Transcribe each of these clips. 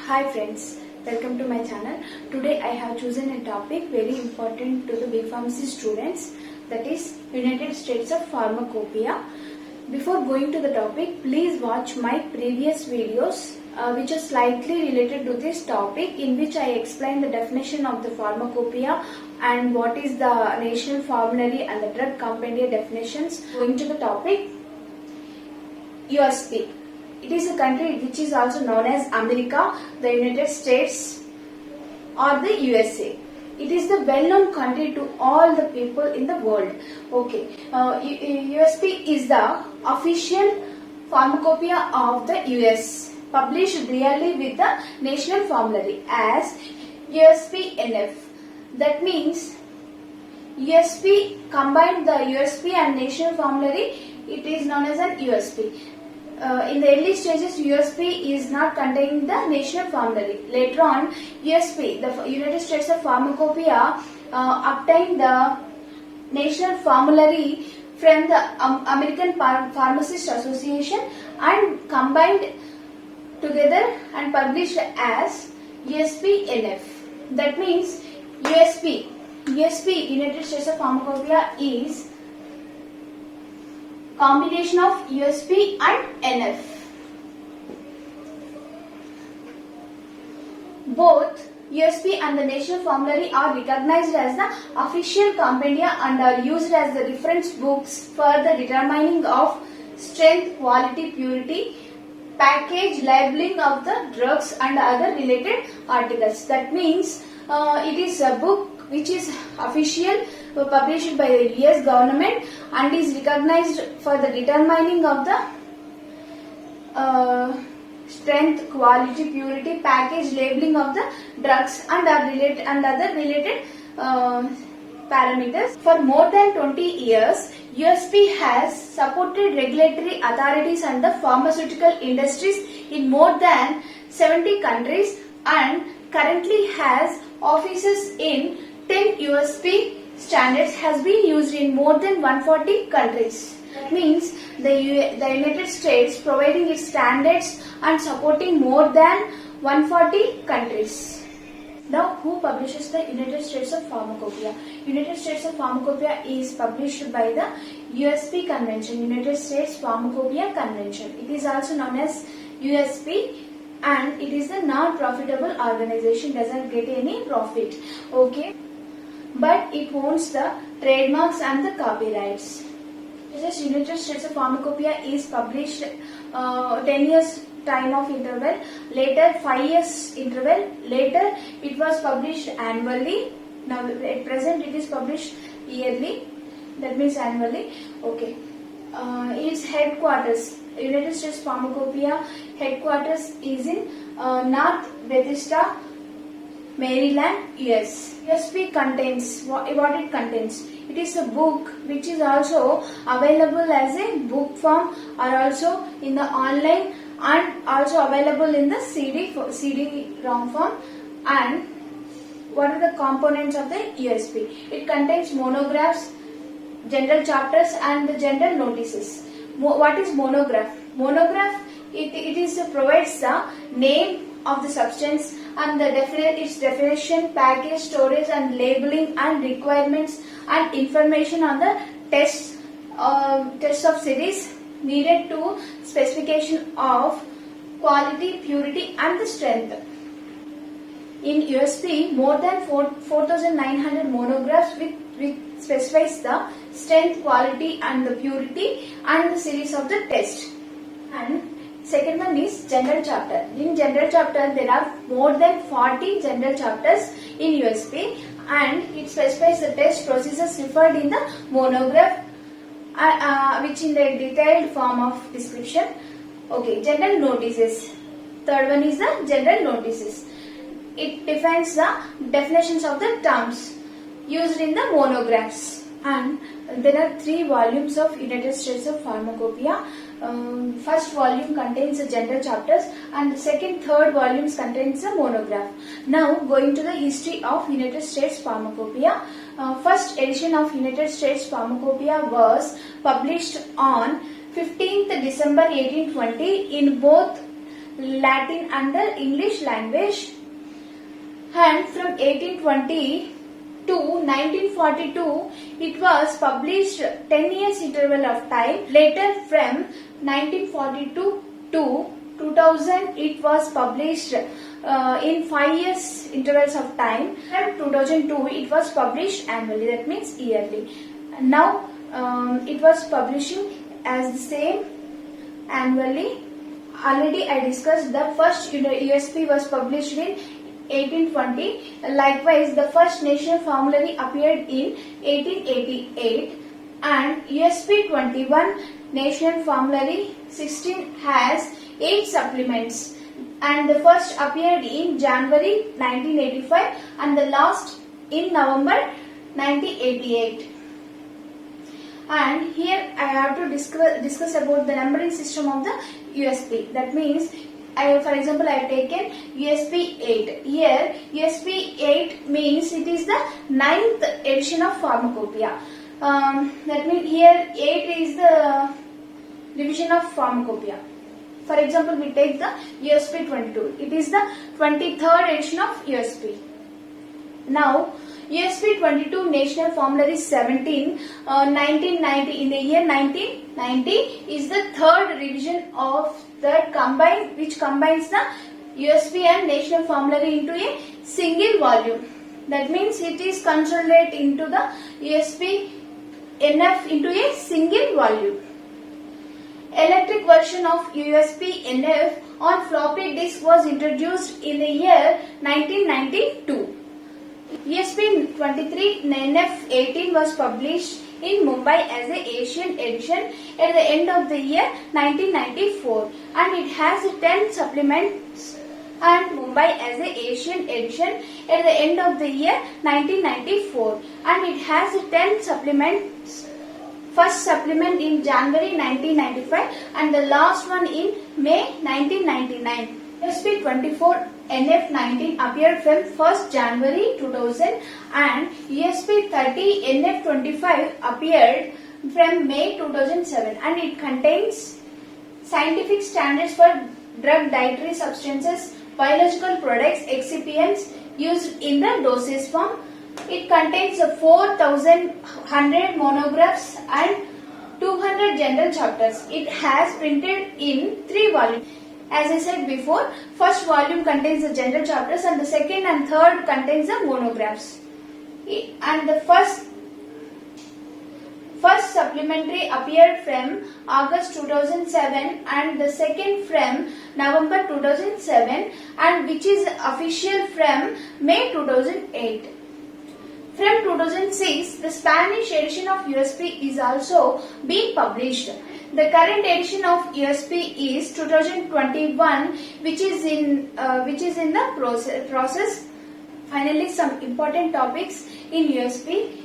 Hi friends, welcome to my channel. Today I have chosen a topic very important to the B.Pharmacy students, that is United States of Pharmacopoeia. Before going to the topic, please watch my previous videos which are slightly related to this topic, in which I explain the definition of the pharmacopoeia and what is the national formulary and the drug compendia definitions. Going to the topic, USP. It is a country which is also known as America, the United States or the USA. It is the well-known country to all the people in the world. Okay, USP is the official pharmacopoeia of the US, published yearly with the national formulary as USP-NF. That means USP combined the USP and national formulary, it is known as an USP. In the early stages, USP is not containing the national formulary. Later on, USP, the United States of Pharmacopoeia, obtained the national formulary from the American Pharmacist Association and combined together and published as USP-NF. That means USP, United States of Pharmacopoeia, is combination of USP and NF. Both USP and the national formulary are recognized as the official compendia and are used as the reference books for the determining of strength, quality, purity, package, labeling of the drugs and other related articles. That means it is a book which is official, published by the US government and is recognized for the determining of the strength, quality, purity, package, labeling of the drugs and other related parameters. For more than 20 years, USP has supported regulatory authorities and the pharmaceutical industries in more than 70 countries and currently has offices in 10 USP standards has been used in more than 140 countries. That means the United States providing its standards and supporting more than 140 countries. Now, who publishes the United States of Pharmacopoeia? United States of Pharmacopoeia is published by the USP Convention, United States Pharmacopoeia Convention. It is also known as USP and it is a non-profitable organization, doesn't get any profit. Okay. But it owns the trademarks and the copyrights. This United States of Pharmacopoeia is published 10 years time of interval, later 5 years interval, later it was published annually. Now at present it is published yearly, that means annually. Okay. Its headquarters, United States Pharmacopoeia headquarters is in North Bethesda, Maryland, US. USP contains what it contains. It is a book which is also available as a book form or also in the online and also available in the CD-ROM form. And what are the components of the USP? It contains monographs, general chapters and the general notices. What is monograph? Monograph, it provides the name of the substance and its definition, package, storage and labeling and requirements and information on the tests of series needed to specification of quality, purity and the strength. In USP, more than 4,900 monographs which specifies the strength, quality and the purity and the series of the test. And second one is general chapter. In general chapter, there are more than 40 general chapters in USP and it specifies the test procedures referred in the monograph which in the detailed form of description. Okay, general notices. Third one is the general notices. It defines the definitions of the terms used in the monographs. And there are 3 volumes of United States of Pharmacopoeia. First volume contains the general chapters and the third volumes contains the monograph. Now going to the history of United States Pharmacopoeia. First edition of United States Pharmacopoeia was published on 15th December 1820 in both Latin and the English language. And from 1820 to 1942, it was published 10 years interval of time. Later from 1942 to 2000, it was published in 5 years intervals of time. From 2002, it was published annually, that means yearly. Now it was publishing as the same annually. Already I discussed the first USP was published in 1820. Likewise, the first national formulary appeared in 1888, and USP 21 national formulary 16 has 8 supplements, and the first appeared in January 1985 and the last in November 1988. And here I have to discuss about the numbering system of the USP. That means, for example, I have taken USP 8. Here USP 8 means it is the 9th edition of Pharmacopoeia. That means here 8 is the division of Pharmacopoeia. For example, we take the USP 22. It is the 23rd edition of USP. Now USP 22 National Formulary 17, 1990, in the year 1990, is the third revision of that which combines the USP and National Formulary into a single volume. That means it is consolidated into the USP NF into a single volume. Electric version of USP NF on floppy disk was introduced in the year 1992. USP 23 NF 18 was published in Mumbai as a Asian edition at the end of the year 1994, and it has 10 supplements, and Mumbai as a Asian edition at the end of the year 1994, and it has 10 supplements. First supplement in January 1995 and the last one in May 1999. USP 24 NF 19 appeared from 1st January 2000, and USP 30 NF 25 appeared from May 2007, and it contains scientific standards for drug dietary substances, biological products, excipients used in the dosage form. It contains 4,100 monographs and 200 general chapters. It has printed in 3 volumes. As I said before, first volume contains the general chapters and the second and third contains the monographs. And the first supplementary appeared from August 2007 and the second from November 2007, and which is official from May 2008. From 2006, the Spanish edition of USP is also being published. The current edition of USP is 2021, which is in the process. Finally, some important topics in USP.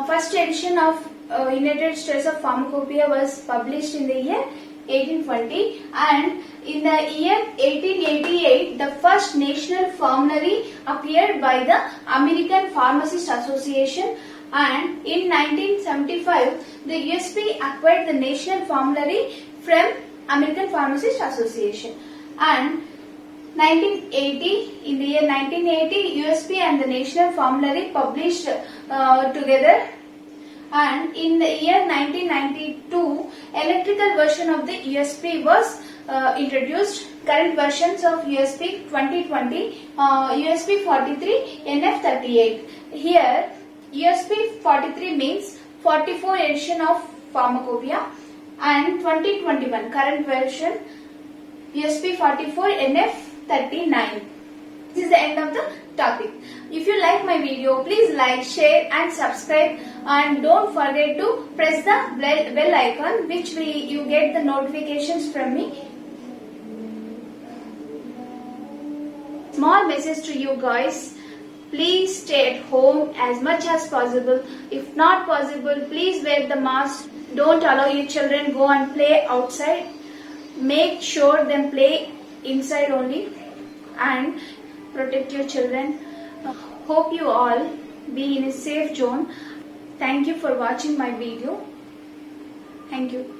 First edition of United States of Pharmacopoeia was published in the year 1820, and in the year 1888 the first national formulary appeared by the American Pharmacist Association, and in 1975 the USP acquired the national formulary from American Pharmacist Association, and 1980, in the year 1980 USP and the national formulary published together. And in the year 1992, electrical version of the USP was introduced. Current versions of USP 2020, USP 43, NF 38. Here, USP 43 means 44 edition of Pharmacopoeia, and 2021 current version USP 44, NF 39. This is the end of the topic. If you like my video, please like, share and subscribe, and don't forget to press the bell icon which you get the notifications from me. Small message to you guys. Please stay at home as much as possible. If not possible, please wear the mask. Don't allow your children go and play outside. Make sure them play inside only, and protect your children. Hope you all be in a safe zone. Thank you for watching my video. Thank you.